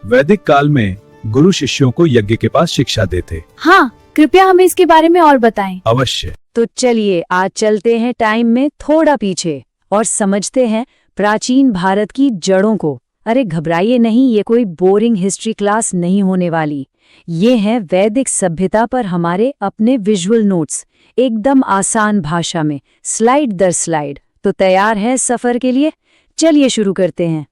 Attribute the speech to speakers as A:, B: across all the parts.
A: वैदिक काल में गुरु शिष्यों को यज्ञ के पास शिक्षा देते।
B: हाँ, कृपया हमें इसके बारे में और बताएं।
A: अवश्य।
C: तो चलिए आज चलते हैं टाइम में थोड़ा पीछे और समझते हैं प्राचीन भारत की जड़ों को। अरे घबराइए नहीं, ये कोई बोरिंग हिस्ट्री क्लास नहीं होने वाली। ये हैं वैदिक सभ्यता पर हमारे अपने विजुअल नोट्स, एकदम आसान भाषा में, स्लाइड दर स्लाइड। तो तैयार हैं सफर के लिए? चलिए शुरू करते हैं।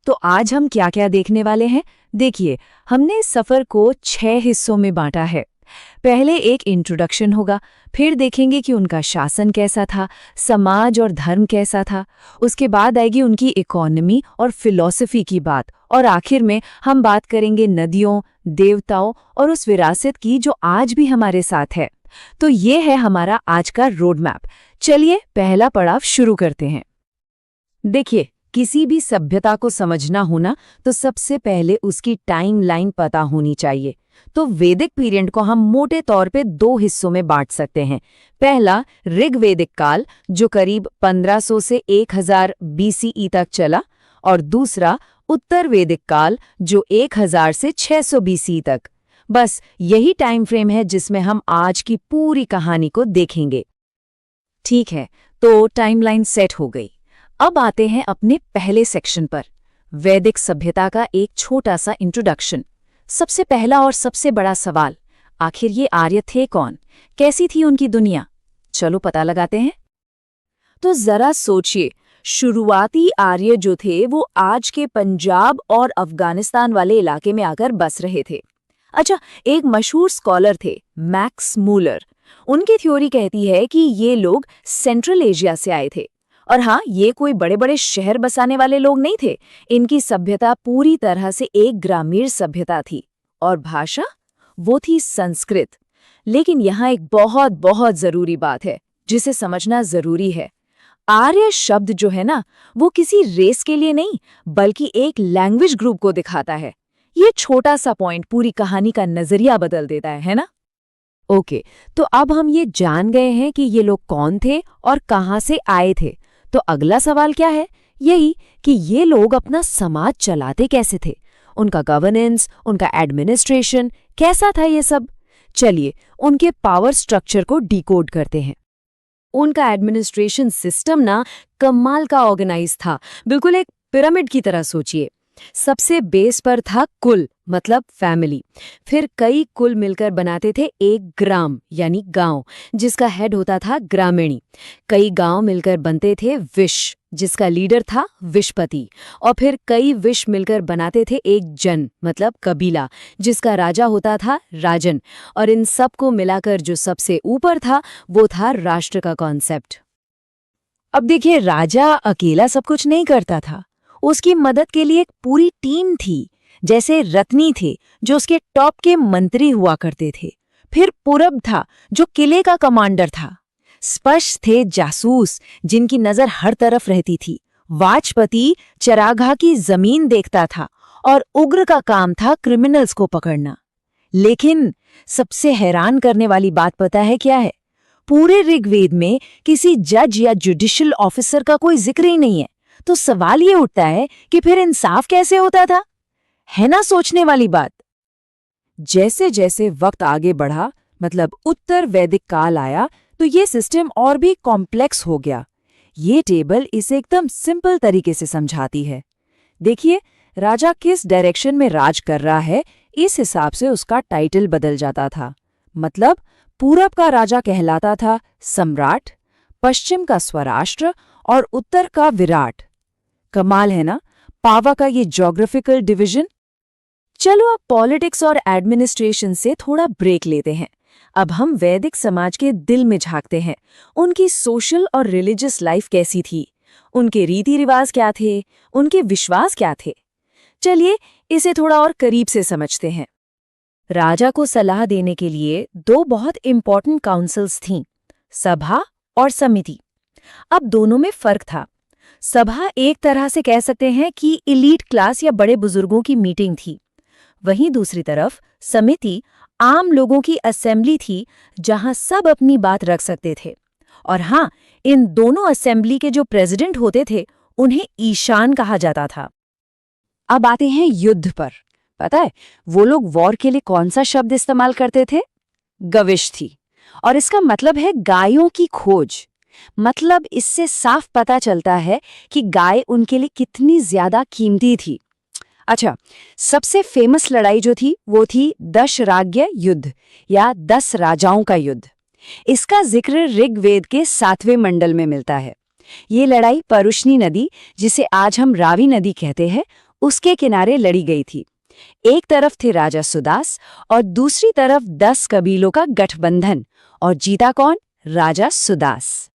C: तो आज हम क्या क्या देखने वाले हैं? देखिए, हमने इस सफर को 6 हिस्सों में बांटा है। पहले एक इंट्रोडक्शन होगा, फिर देखेंगे कि उनका शासन कैसा था, समाज और धर्म कैसा था। उसके बाद आएगी उनकी इकोनॉमी और फिलॉसफी की बात, और आखिर में हम बात करेंगे नदियों, देवताओं और उस विरासत की जो आज भी हमारे साथ है। तो ये है हमारा आज का रोड मैप। चलिए पहला पड़ाव शुरू करते हैं। देखिए, किसी भी सभ्यता को समझना होना तो सबसे पहले उसकी टाइमलाइन पता होनी चाहिए। तो वैदिक पीरियड को हम मोटे तौर पे 2 हिस्सों में बांट सकते हैं। पहला ऋग्वैदिक काल, जो करीब 1500 से 1000 BCE तक चला, और दूसरा उत्तर वैदिक काल, जो 1000 से 600 BCE तक। बस यही टाइम फ्रेम है जिसमें हम आज की पूरी कहानी को देखेंगे। ठीक है, तो टाइमलाइन सेट हो गई। अब आते हैं अपने पहले सेक्शन पर, वैदिक सभ्यता का एक छोटा सा इंट्रोडक्शन। सबसे पहला और सबसे बड़ा सवाल, आखिर ये आर्य थे कौन? कैसी थी उनकी दुनिया? चलो पता लगाते हैं। तो जरा सोचिए, शुरुआती आर्य जो थे वो आज के पंजाब और अफगानिस्तान वाले इलाके में आकर बस रहे थे। अच्छा, एक मशहूर स्कॉलर थे मैक्स मूलर। उनकी थ्योरी कहती है कि ये लोग सेंट्रल एशिया से आए थे। और हाँ, ये कोई बड़े बड़े शहर बसाने वाले लोग नहीं थे। इनकी सभ्यता पूरी तरह से एक ग्रामीण सभ्यता थी, और भाषा वो थी संस्कृत। लेकिन यहाँ एक बहुत बहुत जरूरी बात है जिसे समझना जरूरी है। आर्य शब्द जो है ना, वो किसी रेस के लिए नहीं बल्कि एक लैंग्वेज ग्रुप को दिखाता है। ये छोटा सा पॉइंट पूरी कहानी का नजरिया बदल देता है ना? ओके, तो अब हम ये जान गए हैं कि ये लोग कौन थे और कहाँ से आए थे। तो अगला सवाल क्या है? यही कि ये लोग अपना समाज चलाते कैसे थे, उनका गवर्नेंस, उनका एडमिनिस्ट्रेशन कैसा था ये सब। चलिए उनके पावर स्ट्रक्चर को डिकोड करते हैं। उनका एडमिनिस्ट्रेशन सिस्टम ना कमाल का ऑर्गेनाइज था, बिल्कुल एक पिरामिड की तरह सोचिए। सबसे बेस पर था कुल, मतलब फैमिली। फिर कई कुल मिलकर बनाते थे एक ग्राम यानी गांव, जिसका हेड होता था ग्रामीणी। कई गांव मिलकर बनते थे विश, जिसका लीडर था विशपति। और फिर कई विश मिलकर बनाते थे एक जन, मतलब कबीला, जिसका राजा होता था राजन। और इन सब को मिलाकर जो सबसे ऊपर था वो था राष्ट्र का कॉन्सेप्ट। अब देखिए, राजा अकेला सब कुछ नहीं करता था, उसकी मदद के लिए एक पूरी टीम थी। जैसे रत्नी थे जो उसके टॉप के मंत्री हुआ करते थे। फिर पुरब था जो किले का कमांडर था। स्पर्श थे जासूस जिनकी नजर हर तरफ रहती थी। वाजपति चरागाह की जमीन देखता था, और उग्र का काम था क्रिमिनल्स को पकड़ना। लेकिन सबसे हैरान करने वाली बात पता है क्या है? पूरे ऋग्वेद में किसी जज या जुडिशियल ऑफिसर का कोई जिक्र ही नहीं है। तो सवाल ये उठता है कि फिर इंसाफ कैसे होता था? है ना सोचने वाली बात। जैसे जैसे वक्त आगे बढ़ा, मतलब उत्तर वैदिक काल आया, तो ये सिस्टम और भी कॉम्प्लेक्स हो गया। ये टेबल इसे एकदम सिंपल तरीके से समझाती है। देखिए, राजा किस डायरेक्शन में राज कर रहा है, इस हिसाब से उसका टाइटल बदल जाता था। मतलब पूरब का राजा कहलाता था सम्राट, पश्चिम का स्वराष्ट्र और उत्तर का विराट। कमाल है ना पावा का ये ज्योग्राफिकल डिवीजन। चलो अब पॉलिटिक्स और एडमिनिस्ट्रेशन से थोड़ा ब्रेक लेते हैं। अब हम वैदिक समाज के दिल में झांकते हैं। उनकी सोशल और रिलीजियस लाइफ कैसी थी, उनके रीति रिवाज क्या थे, उनके विश्वास क्या थे। चलिए इसे थोड़ा और करीब से समझते हैं। राजा को सलाह देने के लिए 2 बहुत इंपॉर्टेंट काउंसिल्स थीं, सभा और समिति। अब दोनों में फर्क था। सभा एक तरह से कह सकते हैं कि इलीट क्लास या बड़े बुजुर्गों की मीटिंग थी। वहीं दूसरी तरफ समिति आम लोगों की असेंबली थी, जहां सब अपनी बात रख सकते थे। और हाँ, इन दोनों असेंबली के जो प्रेसिडेंट होते थे उन्हें ईशान कहा जाता था। अब आते हैं युद्ध पर। पता है वो लोग वॉर के लिए कौन सा शब्द इस्तेमाल करते थे? गविष्ठी। और इसका मतलब है गायों की खोज। मतलब इससे साफ पता चलता है कि गाय उनके लिए कितनी ज्यादा कीमती थी। अच्छा, सबसे फेमस लड़ाई जो थी वो थी दशराज्य युद्ध या 10 राजाओं का युद्ध। इसका जिक्र ऋग्वेद के 7वें मंडल में मिलता है। ये लड़ाई परुष्णी नदी, जिसे आज हम रावी नदी कहते हैं, उसके किनारे लड़ी गई थी। एक तरफ थे राजा सुदास और दूसरी तरफ 10 कबीलों का गठबंधन, और जीता कौन? राजा सुदास।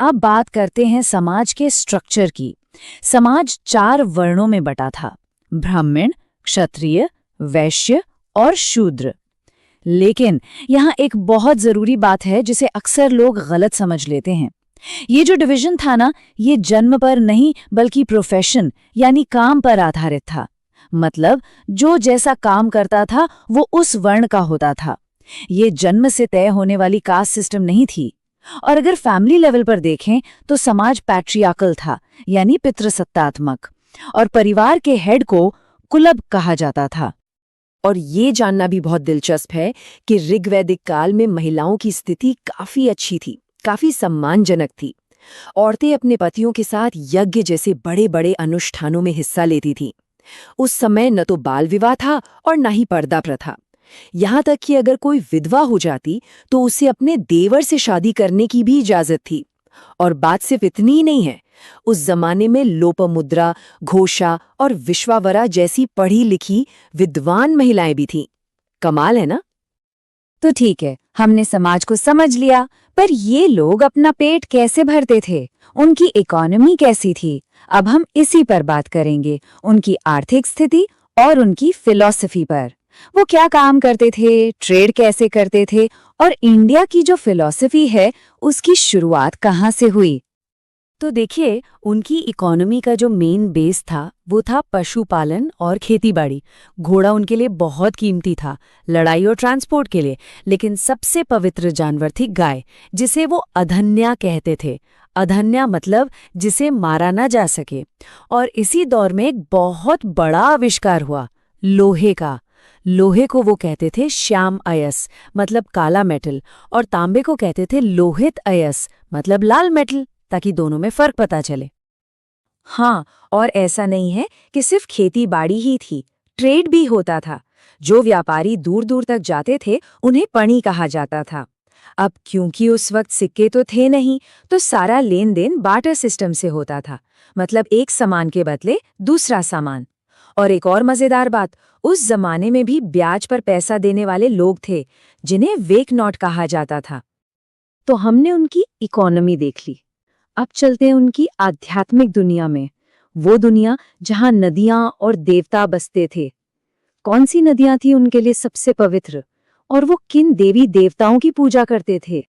C: अब बात करते हैं समाज के स्ट्रक्चर की। समाज 4 वर्णों में बटा था: ब्राह्मण, क्षत्रिय, वैश्य और शूद्र। लेकिन यहाँ एक बहुत जरूरी बात है जिसे अक्सर लोग गलत समझ लेते हैं। ये जो डिवीजन था ना, ये जन्म पर नहीं बल्कि प्रोफेशन यानी काम पर आधारित था। मतलब जो जैसा काम करता था वो उस वर्ण का होता था। ये जन्म से तय होने वाली कास्ट सिस्टम नहीं थी। और अगर फैमिली लेवल पर देखें तो समाज पैट्रियार्कल था, यानी पितृसत्तात्मक, और परिवार के हेड को कुलब कहा जाता था।
D: और ये जानना भी बहुत दिलचस्प है कि ऋग्वैदिक काल में महिलाओं की स्थिति काफी अच्छी थी, काफी सम्मानजनक थी। औरतें अपने पतियों के साथ यज्ञ जैसे बड़े बड़े अनुष्ठानों में हिस्सा लेती थीं। उस समय न तो बाल विवाह था और न ही पर्दा प्रथा। यहाँ तक कि अगर कोई विधवा हो जाती तो उसे अपने देवर से शादी करने की भी इजाजत थी। और बात सिर्फ इतनी ही नहीं है, उस जमाने में लोपामुद्रा, घोषा और विश्वावरा जैसी पढ़ी लिखी विद्वान महिलाएं भी थीं। कमाल है ना?
C: तो ठीक है, हमने समाज को समझ लिया, पर ये लोग अपना पेट कैसे भरते थे? उनकी इकोनॉमी कैसी थी? अब हम इसी पर बात करेंगे, उनकी आर्थिक स्थिति और उनकी फिलॉसफी पर। वो क्या काम करते थे, ट्रेड कैसे करते थे, और इंडिया की जो फिलॉसफी है उसकी शुरुआत कहाँ से हुई?
D: तो देखिए, उनकी इकोनॉमी का जो मेन बेस था वो था पशुपालन और खेतीबाड़ी। घोड़ा उनके लिए बहुत कीमती था, लड़ाई और ट्रांसपोर्ट के लिए। लेकिन सबसे पवित्र जानवर थी गाय, जिसे वो अधन्या कहते थे। अधन्या मतलब जिसे मारा ना जा सके। और इसी दौर में एक बहुत बड़ा आविष्कार हुआ, लोहे का। लोहे को वो कहते थे श्याम अयस, मतलब काला मेटल, और तांबे को कहते थे लोहित अयस, मतलब लाल मेटल, ताकि दोनों में फर्क पता चले।
C: हाँ, और ऐसा नहीं है कि सिर्फ खेती बाड़ी ही थी, ट्रेड भी होता था। जो व्यापारी दूर दूर तक जाते थे उन्हें पणी कहा जाता था। अब क्योंकि उस वक्त सिक्के तो थे नहीं, तो सारा लेन देन बार्टर सिस्टम से होता था। मतलब एक सामान के बदले दूसरा सामान। और एक और मजेदार बात, उस जमाने में भी ब्याज पर पैसा देने वाले लोग थे, जिन्हें वेक नॉट कहा जाता था। तो हमने उनकी इकोनॉमी देख ली। अब चलते हैं उनकी आध्यात्मिक दुनिया में, वो दुनिया जहां नदियां और देवता बसते थे। कौन सी नदियां थी उनके लिए सबसे पवित्र, और वो किन देवी देवताओं की पूजा करते थे?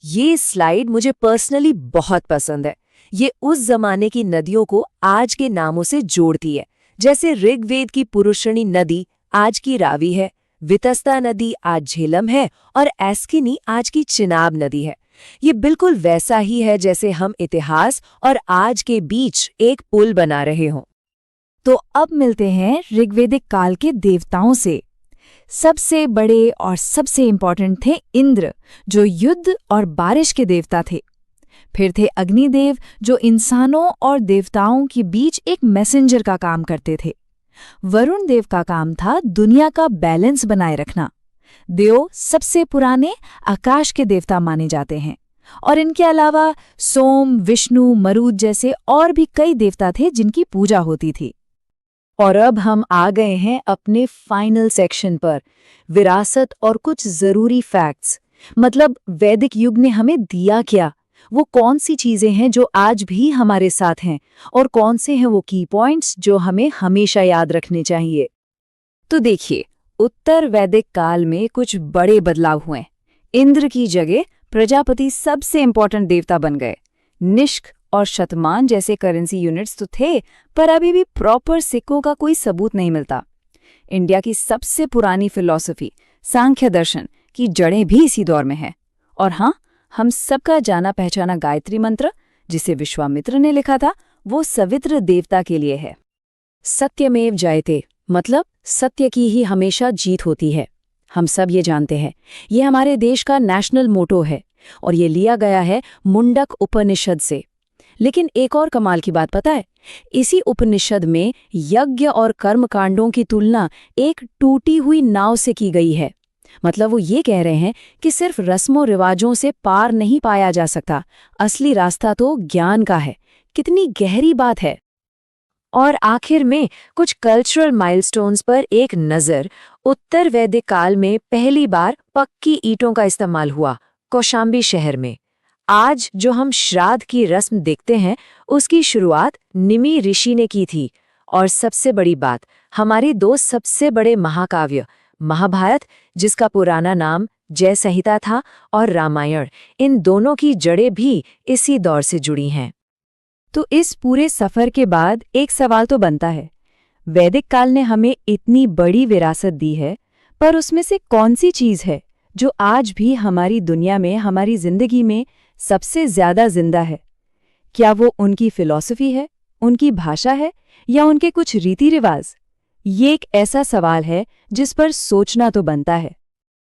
D: ये स्लाइड मुझे पर्सनली बहुत पसंद है। ये उस जमाने की नदियों को आज के नामों से जोड़ती है। जैसे ऋग्वेद की पुरुषणी नदी आज की रावी है, वितस्ता नदी आज झेलम है, और एस्किनी आज की चिनाब नदी है। ये बिल्कुल वैसा ही है जैसे हम इतिहास और आज के बीच एक पुल बना रहे हों।
C: तो अब मिलते हैं ऋग्वेदिक काल के देवताओं से। सबसे बड़े और सबसे इंपॉर्टेंट थे इंद्र, जो युद्ध और बारिश के देवता थे। फिर थे अग्निदेव, जो इंसानों और देवताओं के बीच एक मैसेंजर का काम करते थे। वरुण देव का काम था दुनिया का बैलेंस बनाए रखना। देव सबसे पुराने आकाश के देवता माने जाते हैं, और इनके अलावा सोम, विष्णु, मरुत जैसे और भी कई देवता थे जिनकी पूजा होती थी। और अब हम आ गए हैं अपने फाइनल सेक्शन पर, विरासत और कुछ जरूरी फैक्ट्स। मतलब वैदिक युग ने हमें दिया क्या, वो कौन सी चीजें हैं जो आज भी हमारे साथ हैं, और कौन से हैं वो की पॉइंट्स जो हमें हमेशा याद रखने चाहिए। तो देखिए, उत्तर वैदिक काल में कुछ बड़े बदलाव हुए। इंद्र की जगह प्रजापति सबसे इंपॉर्टेंट देवता बन गए। निष्क और शतमान जैसे करेंसी यूनिट्स तो थे, पर अभी भी प्रॉपर सिक्कों का कोई सबूत नहीं मिलता। इंडिया की सबसे पुरानी फिलॉसफी सांख्य दर्शन की जड़ें भी इसी दौर में है। और हाँ, हम सबका जाना पहचाना गायत्री मंत्र, जिसे विश्वामित्र ने लिखा था, वो सवित्र देवता के लिए है।
D: सत्यमेव जयते, मतलब सत्य की ही हमेशा जीत होती है। हम सब ये जानते हैं, ये हमारे देश का नेशनल मोटो है और ये लिया गया है मुंडक उपनिषद से। लेकिन एक और कमाल की बात पता है, इसी उपनिषद में यज्ञ और कर्मकांडों की तुलना एक टूटी हुई नाव से की गई है। मतलब वो ये कह रहे हैं कि सिर्फ रस्मों रिवाजों से पार नहीं पाया जा सकता, असली रास्ता तो ज्ञान का है। कितनी गहरी बात है। और आखिर में कुछ कल्चरल माइलस्टोन्स पर एक नज़र। उत्तर वैदिक काल में पहली बार पक्की ईंटों का इस्तेमाल हुआ कौशाम्बी शहर में। आज जो हम श्राद्ध की रस्म देखते हैं, उसकी शुरुआत निमि ऋषि ने की थी। और सबसे बड़ी बात, हमारी दो सबसे बड़े महाकाव्य महाभारत, जिसका पुराना नाम जय संहिता था, और रामायण, इन दोनों की जड़ें भी इसी दौर से जुड़ी हैं।
C: तो इस पूरे सफर के बाद एक सवाल तो बनता है, वैदिक काल ने हमें इतनी बड़ी विरासत दी है, पर उसमें से कौन सी चीज़ है जो आज भी हमारी दुनिया में, हमारी जिंदगी में सबसे ज्यादा जिंदा है? क्या वो उनकी फिलॉसफी है, उनकी भाषा है, या उनके कुछ रीति रिवाज? ये एक ऐसा सवाल है जिस पर सोचना तो बनता है।